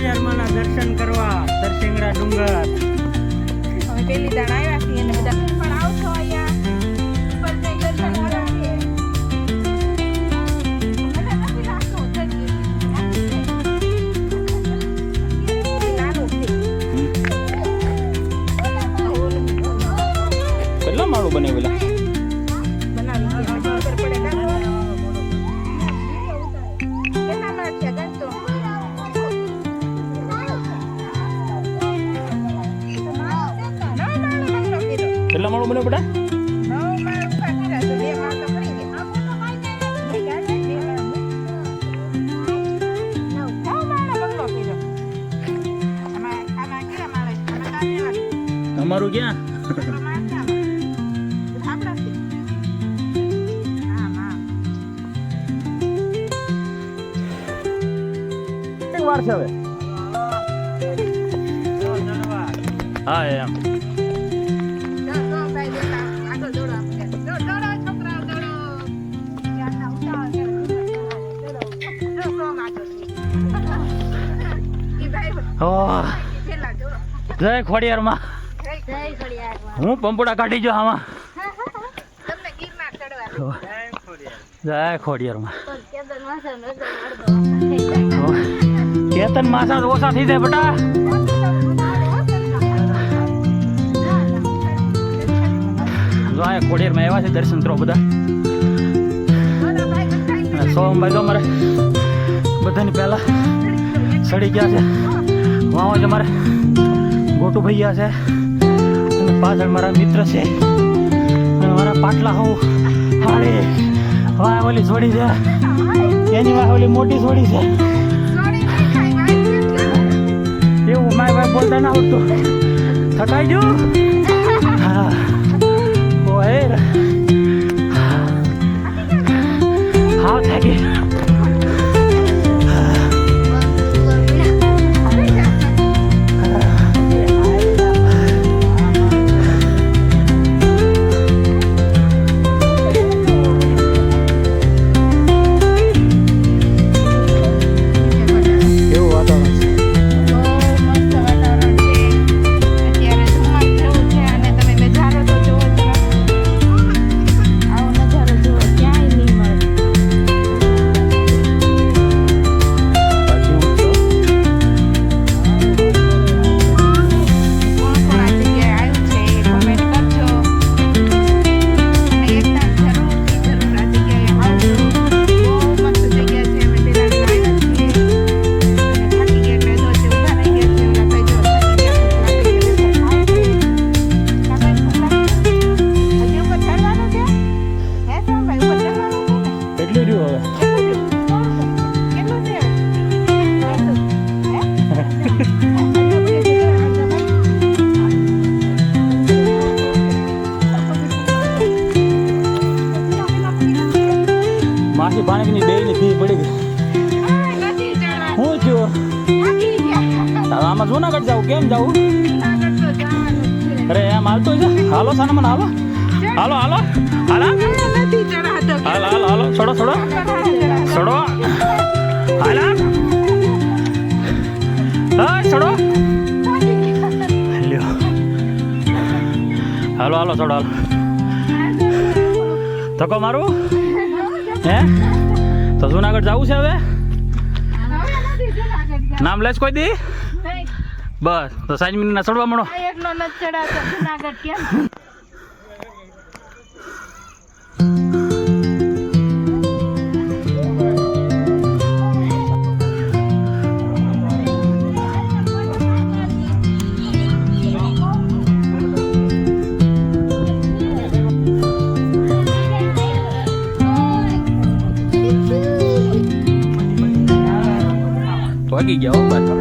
ખોડિયારમાંના દર્શન કરવા તરસિંગડા ડુંગર. અમે પેલી દાણ આવ્યા છીએ અને બધા પણ આવશો અહીંયા ઉપર જઈ દર્શન કરાવીએ. મને નથી લાગતું કેટલા માળું બનાવેલા? કેટલા માળું બને બેટા? તમારું ક્યાં? વાર છે હવે. હા એમ જય ખોડિયારમાં. હું પંપુડા કાઢી જો આમાં. જય ખોડિયારમાં. કેતન માસા ઓછા થઈ જાય બેટા. જો આ ખોડિયારમાં આવ્યા છે દર્શન કરો બધા. સોમભાઈ તો અમારે બધાની પહેલા સડી ગયા છે. વાવ છે મારે ગોટુ ભૈયા છે અને પાછળ મારા મિત્ર છે અને મારા પાટલા હોઉં હાડે વાહ ઓલી છોડી છે એની વાહ ઓલી મોટી છોડી છે. એવું માય ભાઈ બોલતા ના આવડતું. થકાઈ ગયું. હા ઓ હે હા થાકી. માસી પાણીની બે ની ફી પડી ગઈ. હું છું આમાં જુનાગઢ જાવું કેમ જાવું? અરે એમ હાલતો છે. હાલો સાના મને હાલો હાલો હાલો હાલો હાલો હાલો હાલો છોડો છોડો છોડો હાલો હા છોડો હાલો હાલો છોડો હાલો. ધક્કો મારું હે તો જુનાગઢ જવું છે હવે? નામ લેશ કોઈ દી? બસ તો સાંજ મિનિટના ચડવા મળો. વાગી ગયા હો બાર.